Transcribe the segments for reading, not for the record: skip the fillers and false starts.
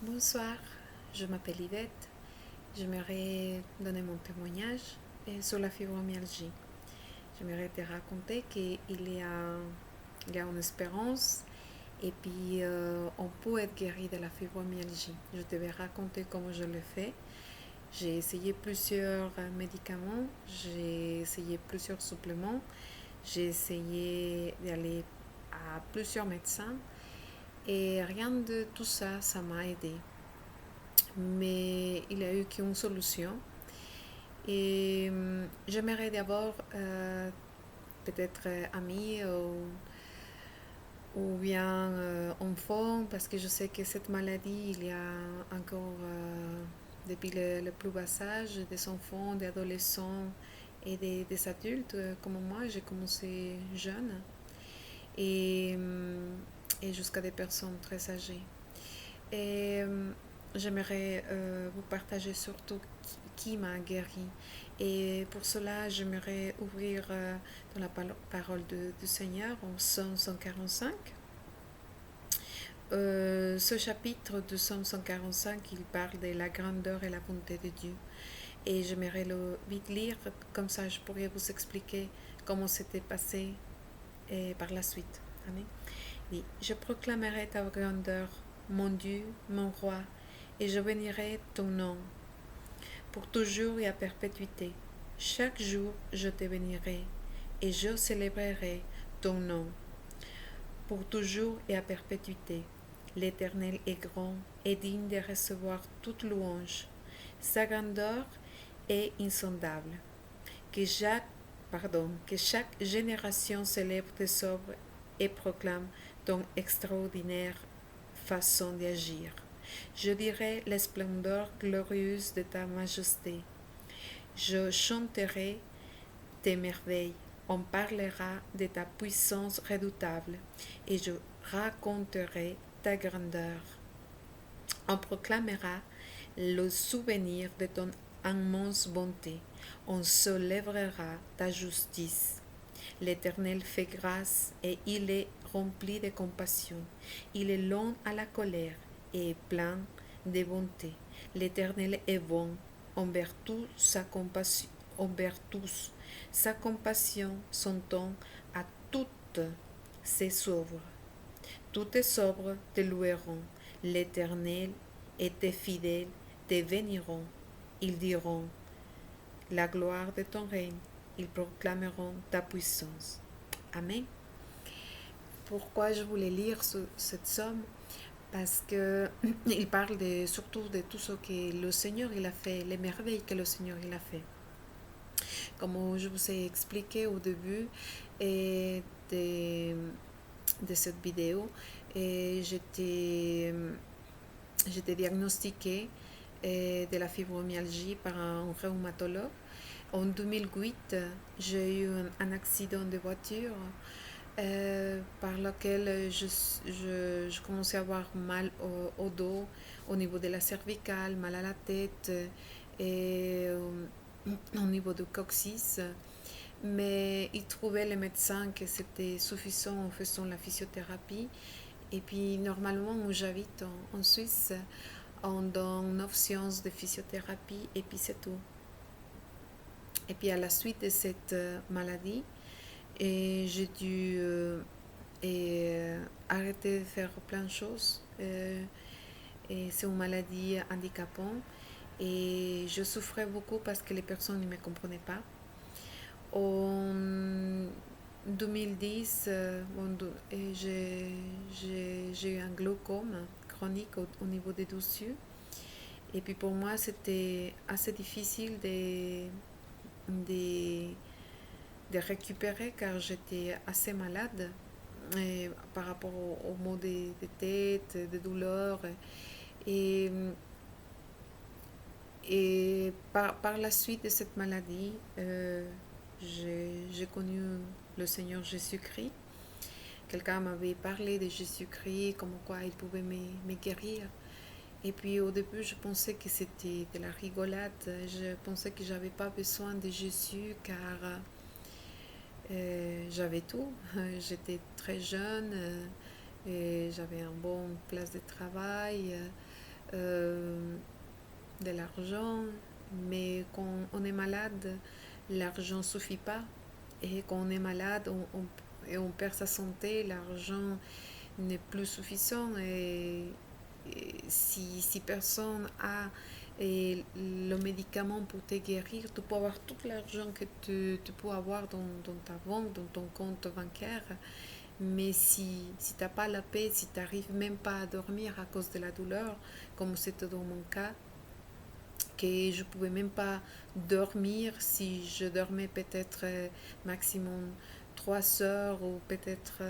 Bonsoir, je m'appelle Yvette. J'aimerais donner mon témoignage sur la fibromyalgie. J'aimerais te raconter qu'il y a une espérance et puis on peut être guéri de la fibromyalgie. Je te vais raconter comment je le fais. J'ai essayé plusieurs médicaments, j'ai essayé plusieurs suppléments, j'ai essayé d'aller à plusieurs médecins et rien de tout ça, ça m'a aidé. Mais il n'y a eu qu'une solution. Et j'aimerais d'abord peut-être ami ou bien enfant, parce que je sais que cette maladie, il y a encore depuis le plus bas âge, des enfants, des adolescents et des adultes comme moi. J'ai commencé jeune et, et jusqu'à des personnes très âgées. Et j'aimerais vous partager surtout qui m'a guéri. Et pour cela, j'aimerais ouvrir dans la parole du Seigneur en Psaume 145. Ce chapitre de Psaume 145, il parle de la grandeur et la bonté de Dieu. Et j'aimerais le vite lire, comme ça je pourrais vous expliquer comment c'était passé par la suite. Amen. Oui, je proclamerai ta grandeur, mon Dieu, mon roi, et je bénirai ton nom pour toujours et à perpétuité. Chaque jour, je te bénirai et je célébrerai ton nom pour toujours et à perpétuité. L'Éternel est grand et digne de recevoir toute louange. Sa grandeur est insondable. Que chaque génération célèbre tes œuvres et proclame ton extraordinaire façon d'agir. Je dirai la splendeur glorieuse de ta majesté. Je chanterai tes merveilles. On parlera de ta puissance redoutable et je raconterai ta grandeur. On proclamera le souvenir de ton immense bonté. On célébrera ta justice. L'Éternel fait grâce et il est rempli de compassion. Il est lent à la colère et plein de bonté. L'Éternel est bon envers tous, Sa compassion s'entend à toutes ses œuvres. Toutes tes œuvres te loueront. L'Éternel et tes fidèles te béniront. Ils diront la gloire de ton règne. Ils proclameront ta puissance. Amen. Pourquoi je voulais lire cette somme? Parce que il parle surtout de tout ce que le Seigneur il a fait, les merveilles que le Seigneur il a fait. Comme je vous ai expliqué au début de, de cette vidéo, j'étais diagnostiquée de la fibromyalgie par un rhumatologue. En 2008, j'ai eu un accident de voiture par lequel je commençais à avoir mal au dos, au niveau de la cervicale, mal à la tête et au niveau du coccyx. Mais ils trouvaient les médecins que c'était suffisant en faisant la physiothérapie. Et puis normalement, où j'habite en Suisse, on donne 9 séances de physiothérapie et puis c'est tout. Et puis à la suite de cette maladie, j'ai dû arrêter de faire plein de choses. Et c'est une maladie handicapante et je souffrais beaucoup parce que les personnes ne me comprenaient pas. En 2010, j'ai eu un glaucome chronique au niveau des deux yeux. Et puis pour moi, c'était assez difficile de, de récupérer car j'étais assez malade par rapport aux maux de tête, de douleurs. Et, et par la suite de cette maladie, j'ai connu le Seigneur Jésus-Christ. Quelqu'un m'avait parlé de Jésus-Christ, comme quoi il pouvait me guérir. Et puis au début, je pensais que c'était de la rigolade. Je pensais que j'avais pas besoin de Jésus car j'avais tout. J'étais très jeune et j'avais une bonne place de travail. de l'argent, mais quand on est malade, l'argent ne suffit pas. Et quand on est malade et on perd sa santé, l'argent n'est plus suffisant. Et si personne a le médicament pour te guérir, tu peux avoir tout l'argent que tu peux avoir dans ta banque, dans ton compte bancaire. Mais si tu n'as pas la paix, si tu n'arrives même pas à dormir à cause de la douleur, comme c'était dans mon cas, que je pouvais même pas dormir si je dormais peut-être maximum 3 heures ou peut-être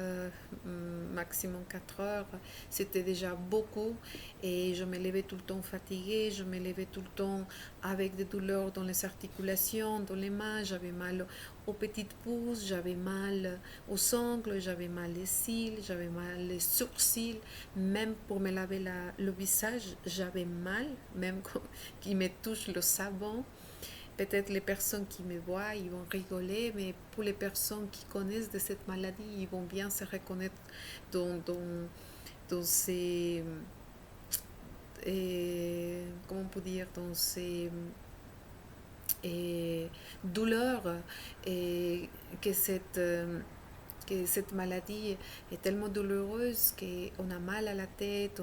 maximum 4 heures. C'était déjà beaucoup et je me levais tout le temps fatiguée, je me levais tout le temps avec des douleurs dans les articulations, dans les mains, j'avais mal aux petites pouces, j'avais mal aux ongles, j'avais mal les cils, j'avais mal les sourcils, même pour me laver le visage, j'avais mal, même quand ils me touchent le savon. Peut-être les personnes qui me voient, ils vont rigoler, mais pour les personnes qui connaissent de cette maladie, ils vont bien se reconnaître dans ces, comment on peut dire, dans ces douleurs et que cette maladie est tellement douloureuse qu'on a mal à la tête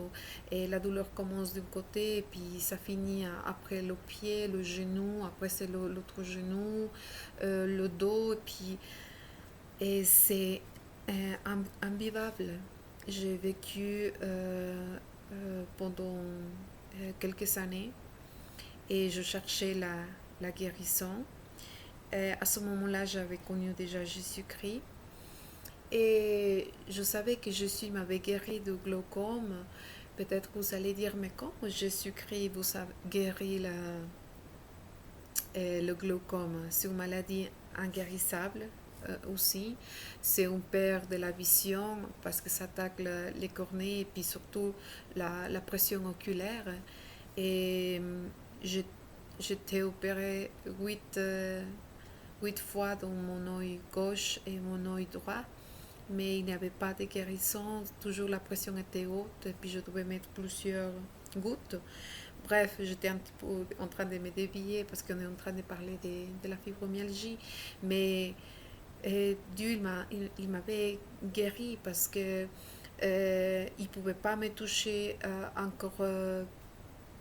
et la douleur commence d'un côté et puis ça finit après le pied, le genou, après c'est l'autre genou, le dos et c'est invivable. J'ai vécu pendant quelques années et je cherchais la guérison. À ce moment-là, j'avais connu déjà Jésus-Christ. Et je savais que Jésus m'avait guéri du glaucome. Peut-être que vous allez dire, mais comment Jésus-Christ vous a guéri le glaucome? C'est une maladie inguérissable aussi. C'est un perte de la vision parce que ça attaque les cornées et puis surtout la pression oculaire. Et j'étais opérée 8 fois dans mon œil gauche et mon œil droit, mais il n'y avait pas de guérison, toujours la pression était haute, et puis je devais mettre plusieurs gouttes. Bref, j'étais un petit peu en train de me dévier parce qu'on est en train de parler de la fibromyalgie, mais Dieu il m'avait guéri parce que il ne pouvait pas me toucher encore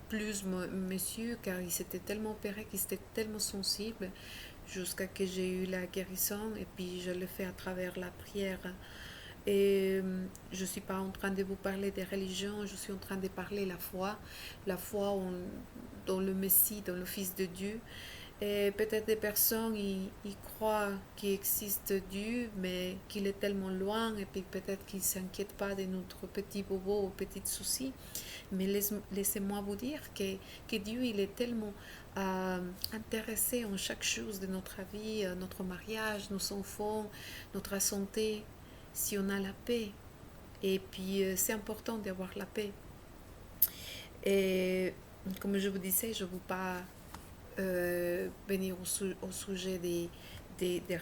plus monsieur car il s'était tellement opéré qu'il était tellement sensible jusqu'à que j'ai eu la guérison et puis je le fais à travers la prière. Et je ne suis pas en train de vous parler des religions, je suis en train de parler la foi dans le Messie, dans le Fils de Dieu. Et peut-être des personnes, ils croient qu'il existe Dieu, mais qu'il est tellement loin, et puis peut-être qu'ils ne s'inquiètent pas de notre petit bobo ou petits soucis. Mais laissez-moi vous dire que Dieu, il est tellement intéressé en chaque chose de notre vie, notre mariage, nos enfants, notre santé, si on a la paix. Et puis, c'est important d'avoir la paix. Et comme je vous disais, je ne veux pas venir au sujet des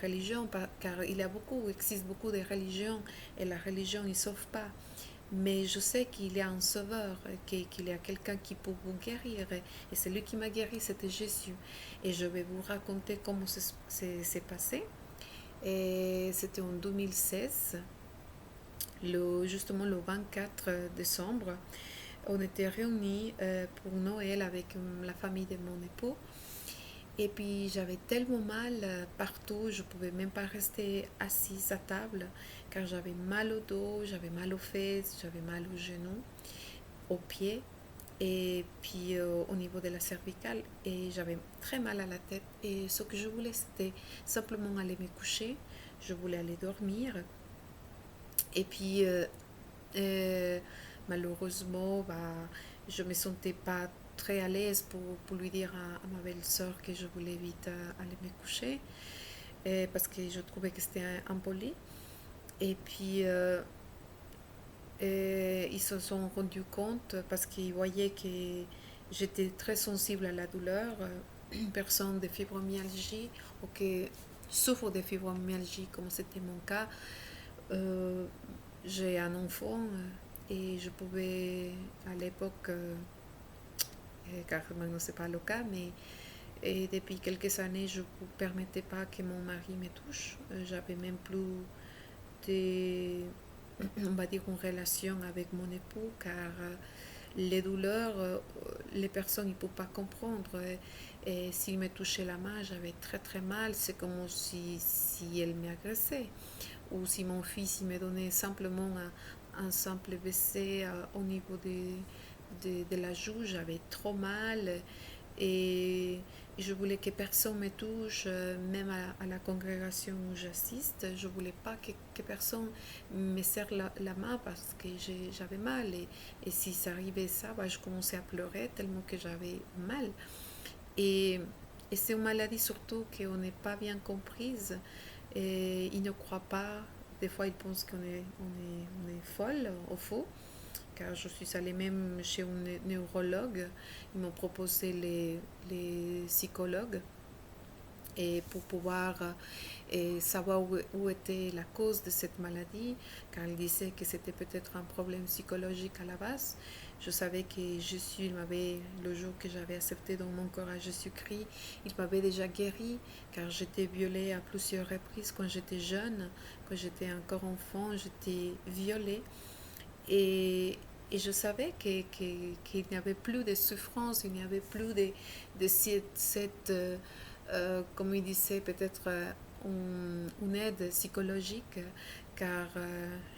religions, car il existe beaucoup de religions, et la religion ne sauve pas. Mais je sais qu'il y a un sauveur, qu'il y a quelqu'un qui peut vous guérir. Et celui qui m'a guéri, c'était Jésus. Et je vais vous raconter comment c'est passé. Et c'était en 2016, justement le 24 décembre. On était réunis pour Noël avec la famille de mon époux. Et puis j'avais tellement mal partout, je ne pouvais même pas rester assise à table car j'avais mal au dos, j'avais mal aux fesses, j'avais mal aux genoux, aux pieds et puis au niveau de la cervicale et j'avais très mal à la tête. Et ce que je voulais, c'était simplement aller me coucher, je voulais aller dormir. Et puis malheureusement, je ne me sentais pas très à l'aise pour lui dire à ma belle-sœur que je voulais vite aller me coucher parce que je trouvais que c'était impoli. Et puis, ils se sont rendus compte parce qu'ils voyaient que j'étais très sensible à la douleur. Une personne de fibromyalgie ou qui souffre de fibromyalgie, comme c'était mon cas, j'ai un enfant et je pouvais à l'époque car maintenant ce n'est pas le cas, mais et depuis quelques années, je ne permettais pas que mon mari me touche. J'avais même plus de, on va dire, une relation avec mon époux, car les douleurs, les personnes ne peuvent pas comprendre. Et s'il me touchait la main, j'avais très très mal. C'est comme si elle m'agressait. Ou si mon fils il me donnait simplement un simple baiser au niveau de la joue, j'avais trop mal. Et je voulais que personne me touche, même à la congrégation où j'assiste. Je ne voulais pas que personne me serre la main parce que j'avais mal. Et si ça arrivait ça, bah, je commençais à pleurer tellement que j'avais mal. Et, et c'est une maladie surtout qu'on n'est pas bien comprise. Et ils ne croient pas. Des fois, ils pensent on est folle, au faux. Car je suis allée même chez un neurologue. Ils m'ont proposé les psychologues et pour pouvoir savoir où était la cause de cette maladie, car il disait que c'était peut-être un problème psychologique à la base. Je savais que Jésus, il m'avait, le jour que j'avais accepté dans mon corps à Jésus-Christ, il m'avait déjà guéri, car j'étais violée à plusieurs reprises quand j'étais jeune, quand j'étais encore enfant, j'étais violée. Et je savais qu'il n'y avait plus de souffrance, il n'y avait plus de cette comme il disait, peut-être une aide psychologique, car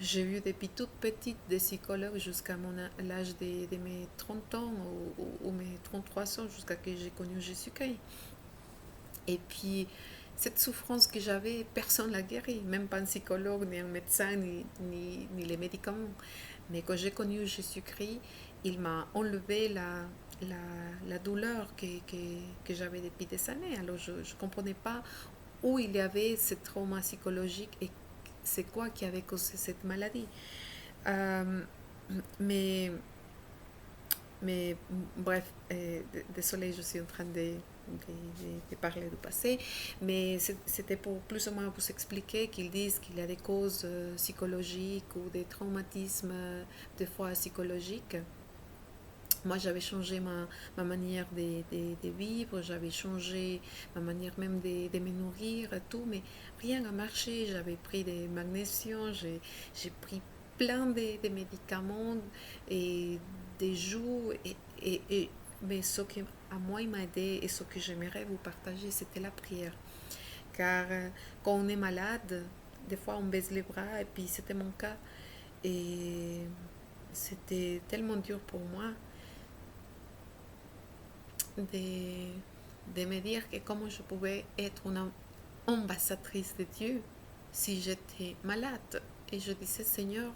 j'ai eu depuis toute petite des psychologues jusqu'à l'âge de mes 30 ans ou mes 33 ans, jusqu'à que j'ai connu Jésus-Christ. Et puis, cette souffrance que j'avais, personne ne l'a guérie, même pas un psychologue, ni un médecin, ni les médicaments. Mais quand j'ai connu Jésus-Christ, il m'a enlevé la douleur que j'avais depuis des années. Alors, je ne comprenais pas où il y avait ce trauma psychologique et c'est quoi qui avait causé cette maladie. Euh, mais mais bref, désolée, je suis en train de parler du passé, mais c'était pour plus ou moins vous expliquer qu'ils disent qu'il y a des causes psychologiques ou des traumatismes, des fois psychologiques. Moi, j'avais changé ma manière de vivre, j'avais changé ma manière même de me nourrir et tout, mais rien n'a marché. J'avais pris des magnésiums, j'ai pris plein de médicaments et des joues, mais ce qui à moi m'a aidé et ce que j'aimerais vous partager, c'était la prière. Car quand on est malade, des fois on baisse les bras, et puis c'était mon cas. Et c'était tellement dur pour moi de, de me dire que comment je pouvais être une ambassadrice de Dieu si j'étais malade. Et je disais, Seigneur,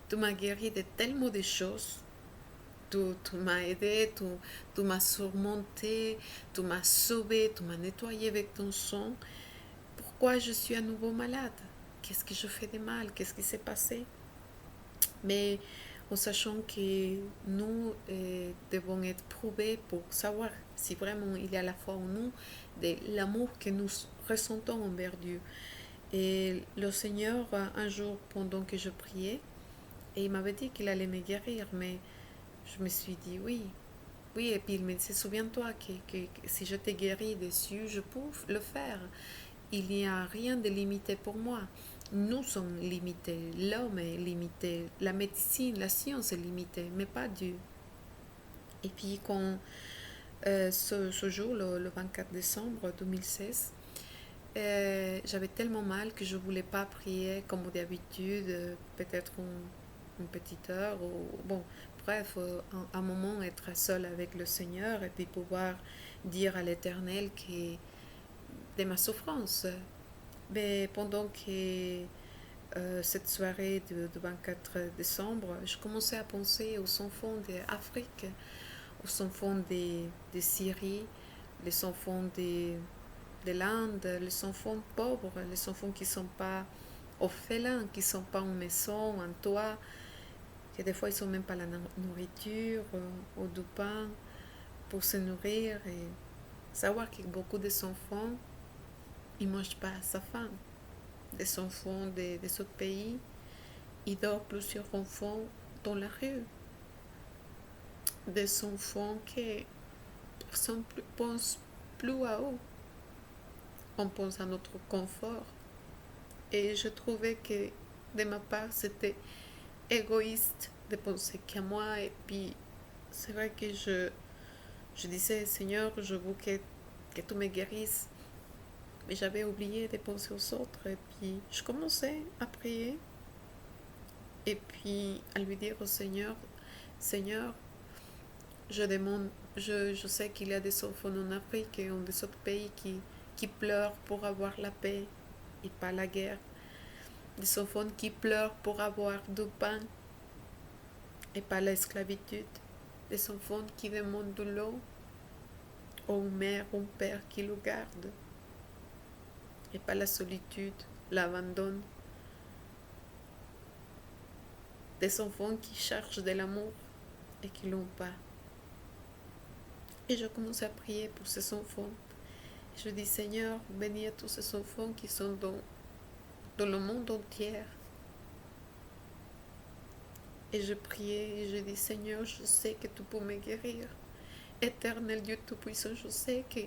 tu m'as guéri de tellement de choses. Tu m'as aidé, tu m'as surmonté, tu m'as sauvé, tu m'as nettoyé avec ton sang. Pourquoi je suis à nouveau malade? Qu'est-ce que je fais de mal? Qu'est-ce qui s'est passé? Mais en sachant que nous devons être prouvés pour savoir si vraiment il y a la foi en nous, de l'amour que nous ressentons envers Dieu. Et le Seigneur, un jour, pendant que je priais, et il m'avait dit qu'il allait me guérir, mais je me suis dit oui. Oui, et puis il me disait, souviens-toi que si je t'ai guéri dessus, je peux le faire. Il n'y a rien de limité pour moi. Nous sommes limités, l'homme est limité, la médecine, la science est limitée, mais pas Dieu. Et puis quand ce jour, le 24 décembre 2016, j'avais tellement mal que je ne voulais pas prier comme d'habitude, peut-être une petite heure, ou bon, bref, un moment être seul avec le Seigneur et puis pouvoir dire à l'Éternel que de ma souffrance. Mais pendant que cette soirée du 24 décembre, je commençais à penser aux enfants d'Afrique, aux enfants de Syrie, les enfants de l'Inde, les enfants pauvres, les enfants qui ne sont pas orphelins, qui ne sont pas en maison, en toit, que des fois ils n'ont même pas la nourriture ou du pain pour se nourrir. Et savoir que beaucoup des enfants, ils ne mangent pas à sa faim. Des enfants des autres pays, ils dorment plusieurs enfants dans la rue. Des enfants qui personnes pensent plus à haut. On pense à notre confort. Et je trouvais que de ma part, c'était égoïste de penser qu'à moi. Et puis, c'est vrai que je disais, Seigneur, je veux que tu me guérisses. Mais j'avais oublié de penser aux autres. Et puis, je commençais à prier. Et puis, à lui dire au Seigneur, Seigneur, je demande, je sais qu'il y a des enfants en Afrique et dans des autres pays qui pleurent pour avoir la paix et pas la guerre. Des enfants qui pleurent pour avoir du pain et pas l'esclavitude. Des enfants qui demandent de l'eau ou une mère ou un père qui le garde et pas la solitude, l'abandon. Des enfants qui cherchent de l'amour et qui l'ont pas. Et je commence à prier pour ces enfants. Je dis, Seigneur, bénis à tous ces enfants qui sont dans le monde entier. Et je priais et je dis, Seigneur, je sais que tu peux me guérir. Éternel Dieu Tout-Puissant, je sais que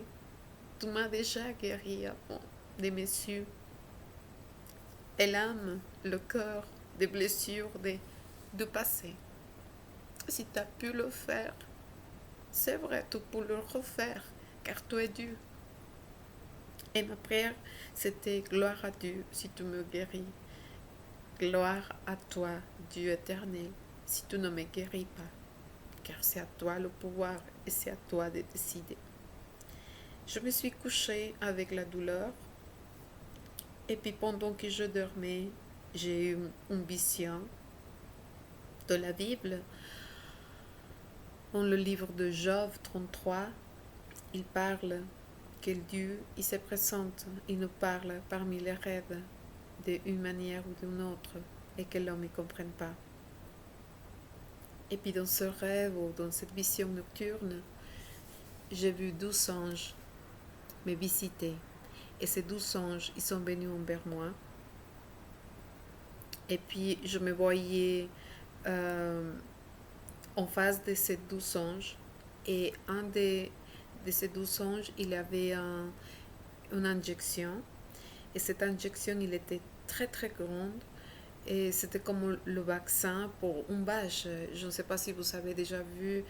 tu m'as déjà guéri avant des messieurs. Et l'âme, le cœur, des blessures de passé. Si tu as pu le faire, c'est vrai, tu peux le refaire, car tu es Dieu. Et ma prière, c'était gloire à Dieu si tu me guéris. Gloire à toi, Dieu éternel, si tu ne me guéris pas, car c'est à toi le pouvoir et c'est à toi de décider. Je me suis couchée avec la douleur et puis pendant que je dormais, j'ai eu une vision de la Bible. Dans le livre de Job 33, il parle que Dieu il se présente, il nous parle parmi les rêves d'une manière ou d'une autre et que l'homme ne comprenne pas. Et puis dans ce rêve ou dans cette vision nocturne, j'ai vu 12 anges me visiter. Et ces 12 anges, ils sont venus envers moi. Et puis je me voyais en face de ces 12 anges. Et un de ces 12 anges, il avait une injection. Et cette injection, il était très très grande. Et c'était comme le vaccin pour une vache. Je ne sais pas si vous avez déjà vu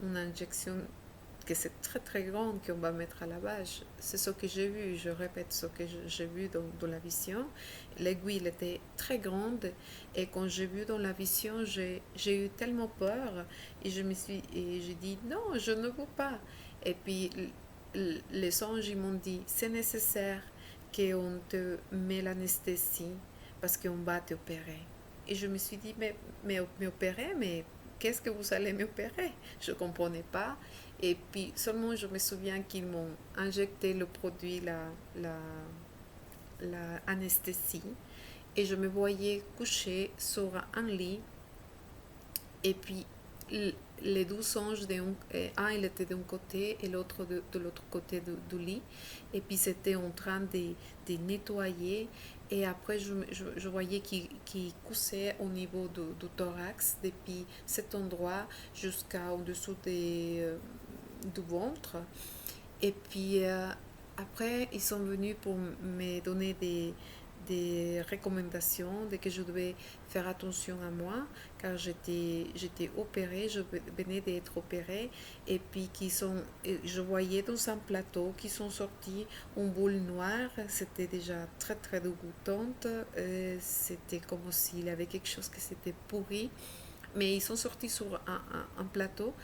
une injection que c'est très très grande qu'on va mettre à la vache. C'est ce que j'ai vu, je répète ce que j'ai vu dans la vision. L'aiguille était très grande et quand j'ai vu dans la vision, j'ai eu tellement peur et j'ai dit non, je ne veux pas. Et puis les anges ils m'ont dit c'est nécessaire qu'on te met l'anesthésie parce qu'on va t'opérer. Et je me suis dit mais opérer, mais qu'est-ce que vous allez m'opérer? Je ne comprenais pas. Et puis seulement je me souviens qu'ils m'ont injecté le produit, la anesthésie. Et je me voyais couchée sur un lit. Et puis les 12 anges, un il était d'un côté et l'autre de l'autre côté du lit. Et puis c'était en train de nettoyer. Et après, je voyais qu'il coussait au niveau du thorax, depuis cet endroit jusqu'à au-dessous du ventre. Et puis après, ils sont venus pour me donner des recommandations de que je devais faire attention à moi car j'étais opérée, je venais d'être opérée et puis je voyais dans un plateau qui sont sortis une boule noire, c'était déjà très très dégoûtante, c'était comme s'il y avait quelque chose qui s'était pourri, mais ils sont sortis sur un plateau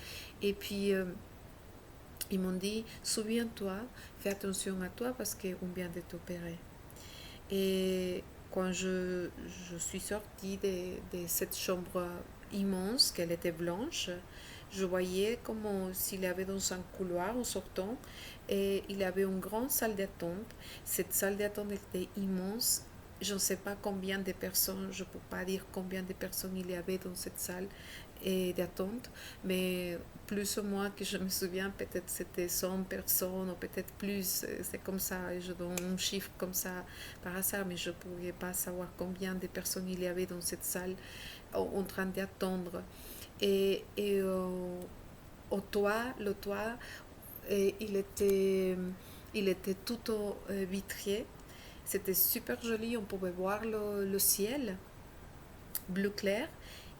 et puis ils m'ont dit, souviens-toi, fais attention à toi parce qu'on vient de t'opérer. Et quand je suis sortie de cette chambre immense, qu'elle était blanche, je voyais comme s'il y avait dans un couloir en sortant, et il y avait une grande salle d'attente. Cette salle d'attente était immense. Je ne sais pas combien de personnes, je ne peux pas dire combien de personnes il y avait dans cette salle d'attente, mais plus ou moins que je me souviens, peut-être c'était 100 personnes ou peut-être plus, c'est comme ça, je donne un chiffre comme ça par hasard, mais je ne pourrais pas savoir combien de personnes il y avait dans cette salle en train d'attendre. Et au toit, le toit, il était tout au vitrier. C'était super joli, on pouvait voir le ciel bleu clair.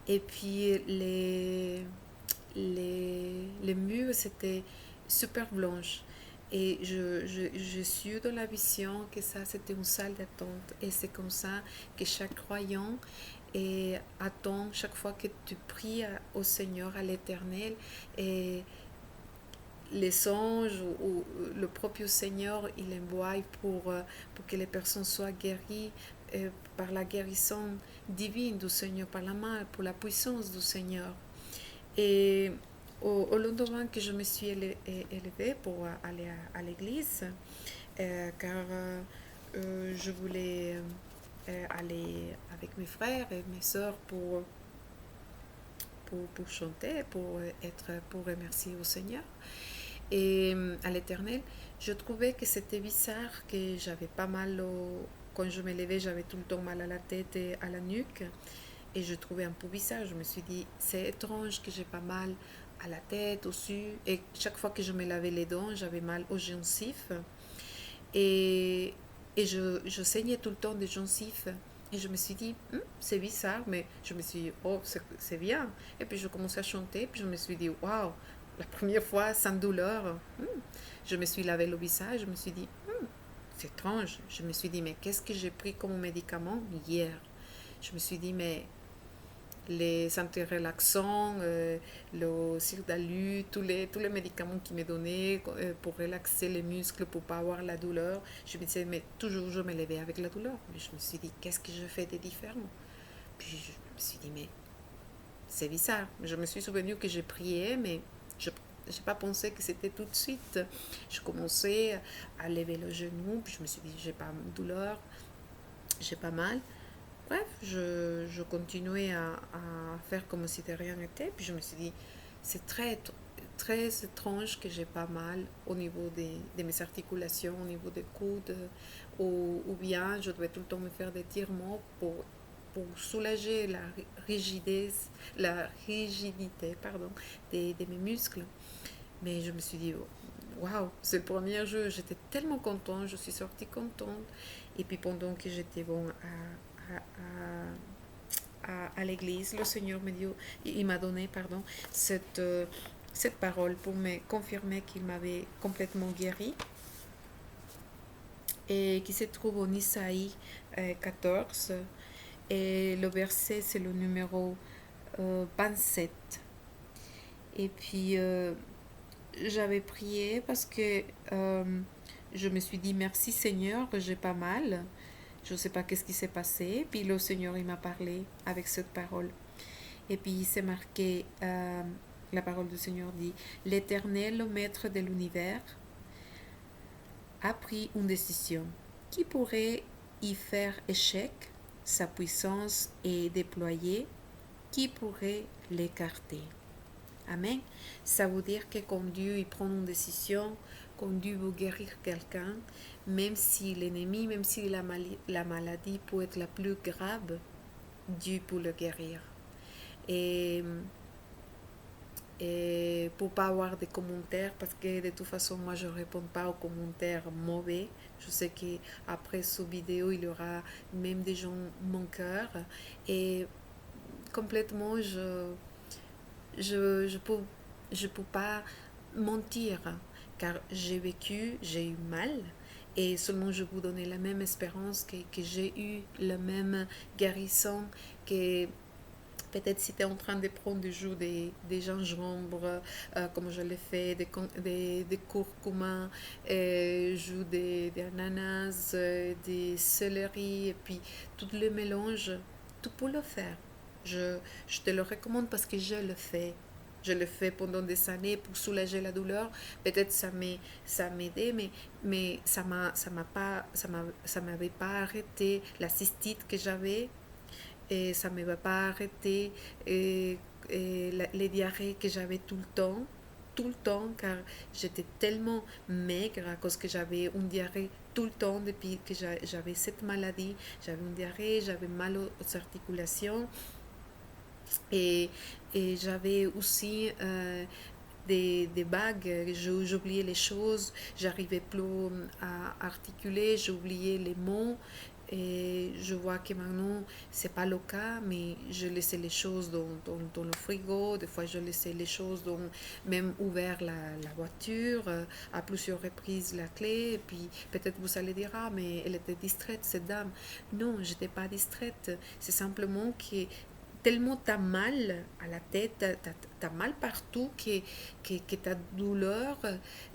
Et puis les murs, c'était super blanche. Et je suis dans la vision que ça, c'était une salle d'attente. Et c'est comme ça que chaque croyant et attend chaque fois que tu pries au Seigneur, à l'Éternel. Et les anges ou le propre Seigneur, il envoie pour que les personnes soient guéries par la guérison divine du Seigneur, par la main, pour la puissance du Seigneur. Et au lendemain que je me suis élevée pour aller à l'église, car je voulais aller avec mes frères et mes soeurs pour chanter, pour remercier au Seigneur et à l'Éternel, je trouvais que c'était bizarre, que j'avais pas mal quand je me levais, j'avais tout le temps mal à la tête et à la nuque. Et je trouvais un peu bizarre. Je me suis dit, c'est étrange que j'ai pas mal à la tête, aussi. Et chaque fois que je me lavais les dents, j'avais mal aux gencives. Et, et je saignais tout le temps des gencives. Et je me suis dit, c'est bizarre, mais je me suis dit, oh, c'est bien. Et puis je commençais à chanter, puis je me suis dit, waouh, la première fois sans douleur. Je me suis lavé le visage, je me suis dit, c'est étrange. Je me suis dit, mais qu'est-ce que j'ai pris comme médicament hier? Je me suis dit, mais les antirelaxants, le Sirdalu, tous les médicaments qu'ils me donnaient pour relaxer les muscles, pour pas avoir la douleur. Je me disais, mais toujours je me levais avec la douleur. Mais je me suis dit, qu'est-ce que je fais de différent? Puis je me suis dit, mais c'est bizarre. Je me suis souvenu que j'ai prié, mais je n'ai pas pensé que c'était tout de suite. Je commençais à lever le genou, puis je me suis dit, j'ai pas de douleur, j'ai pas mal. Bref, je continuais à faire comme si de rien n'était. Puis je me suis dit, c'est très étrange que j'ai pas mal au niveau de mes articulations, au niveau des coudes, ou bien je devais tout le temps me faire des tirements pour soulager la rigidité de mes muscles. Mais je me suis dit, waouh, c'est le premier jour, j'étais tellement contente, je suis sortie contente. Et puis pendant que j'étais bon à l'église, le Seigneur il m'a donné cette parole pour me confirmer qu'il m'avait complètement guéri et qui se trouve en Isaïe 14 et le verset c'est le numéro 27. Et puis j'avais prié parce que je me suis dit merci Seigneur, j'ai pas mal. Je ne sais pas qu'est-ce qui s'est passé. Puis le Seigneur, il m'a parlé avec cette parole. Et puis, c'est marqué, la parole du Seigneur dit, l'Éternel, le Maître de l'univers, a pris une décision. Qui pourrait y faire échec? Sa puissance est déployée. Qui pourrait l'écarter? Amen. Ça veut dire que quand Dieu il prend une décision, quand Dieu veut guérir quelqu'un, même si l'ennemi, même si la maladie peut être la plus grave, Dieu peut le guérir. Et, et pour pas avoir des commentaires, parce que de toute façon, moi, je ne réponds pas aux commentaires mauvais. Je sais qu'après cette vidéo, il y aura même des gens mon cœur. Et complètement, je peux pas mentir car j'ai vécu, j'ai eu mal et seulement je vous donner la même espérance que j'ai eu, la même guérison que peut-être si tu es en train de prendre du jus des gingembre, comme je l'ai fait, des curcuma, jus d'ananas, des céleri, et puis tout le mélange, tout pour le faire. Je te le recommande parce que je le fais. Je le fais pendant des années pour soulager la douleur. Peut-être ça m'aidait, mais ça m'avait pas arrêté la cystite que j'avais et ça ne m'avait pas arrêté les diarrhées que j'avais tout le temps, car j'étais tellement maigre à cause que j'avais une diarrhée tout le temps depuis que j'avais cette maladie. J'avais une diarrhée, j'avais mal aux articulations et j'avais aussi des bagues, j'oubliais les choses, j'arrivais plus à articuler, j'oubliais les mots. Et je vois que maintenant, c'est pas le cas, mais je laissais les choses dans le frigo. Des fois, je laissais les choses même ouvert la voiture, à plusieurs reprises la clé. Et puis, peut-être vous allez dire, ah, mais elle était distraite, cette dame. Non, je n'étais pas distraite. C'est simplement que tellement t'as mal à la tête, t'as mal partout que ta douleur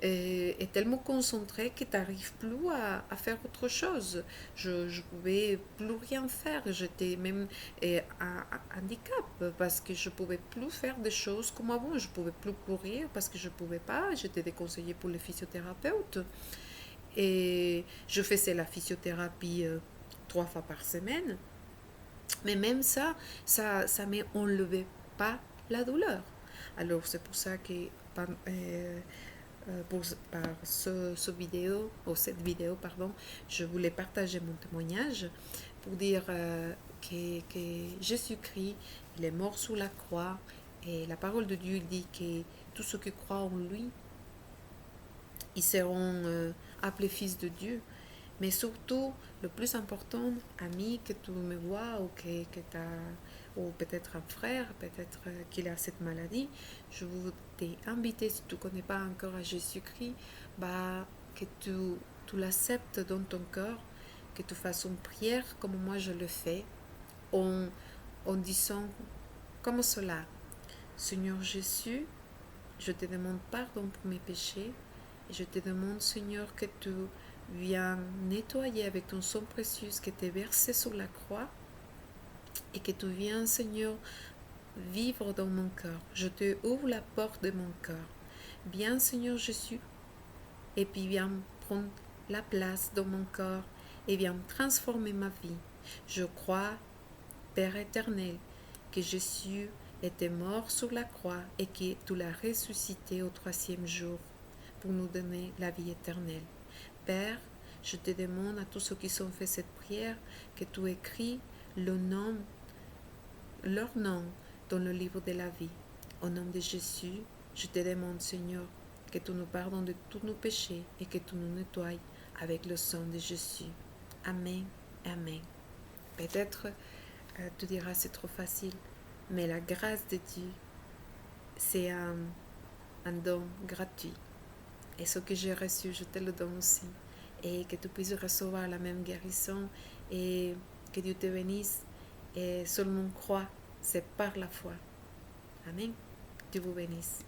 est tellement concentrée que t'arrives plus à faire autre chose. Je pouvais plus rien faire, j'étais même à handicap parce que je pouvais plus faire des choses comme avant, je pouvais plus courir parce que je pouvais pas, j'étais déconseillée pour les physiothérapeutes et je faisais la physiothérapie 3 fois par semaine. Mais même ça ne m'enlevait pas la douleur. Alors c'est pour ça que par vidéo, ou cette vidéo, pardon, je voulais partager mon témoignage pour dire que Jésus-Christ, il est mort sous la croix et la parole de Dieu dit que tous ceux qui croient en lui, ils seront appelés fils de Dieu. Mais surtout, le plus important, ami, que tu me vois ou que tu as, ou peut-être un frère, peut-être qu'il a cette maladie, je vous t'inviter, si tu ne connais pas encore à Jésus-Christ, bah, que tu l'acceptes dans ton cœur, que tu fasses une prière comme moi je le fais, en, en disant comme cela, Seigneur Jésus, je te demande pardon pour mes péchés, et je te demande, Seigneur, que tu viens nettoyer avec ton sang précieux qui t'est versé sur la croix et que tu viens, Seigneur, vivre dans mon cœur. Je te ouvre la porte de mon cœur. Viens, Seigneur Jésus, et puis viens prendre la place dans mon cœur et viens transformer ma vie. Je crois, Père éternel, que Jésus était mort sur la croix et que tu l'as ressuscité au 3e jour pour nous donner la vie éternelle. Père, je te demande à tous ceux qui ont fait cette prière que tu écris leur nom dans le livre de la vie. Au nom de Jésus, je te demande, Seigneur, que tu nous pardonnes de tous nos péchés et que tu nous nettoies avec le sang de Jésus. Amen. Amen. Peut-être tu diras c'est trop facile, mais la grâce de Dieu, c'est un don gratuit. Et ce que j'ai reçu, je te le donne aussi. Et que tu puisses recevoir la même guérison et que Dieu te bénisse. Et seulement crois, c'est par la foi. Amen. Dieu vous bénisse.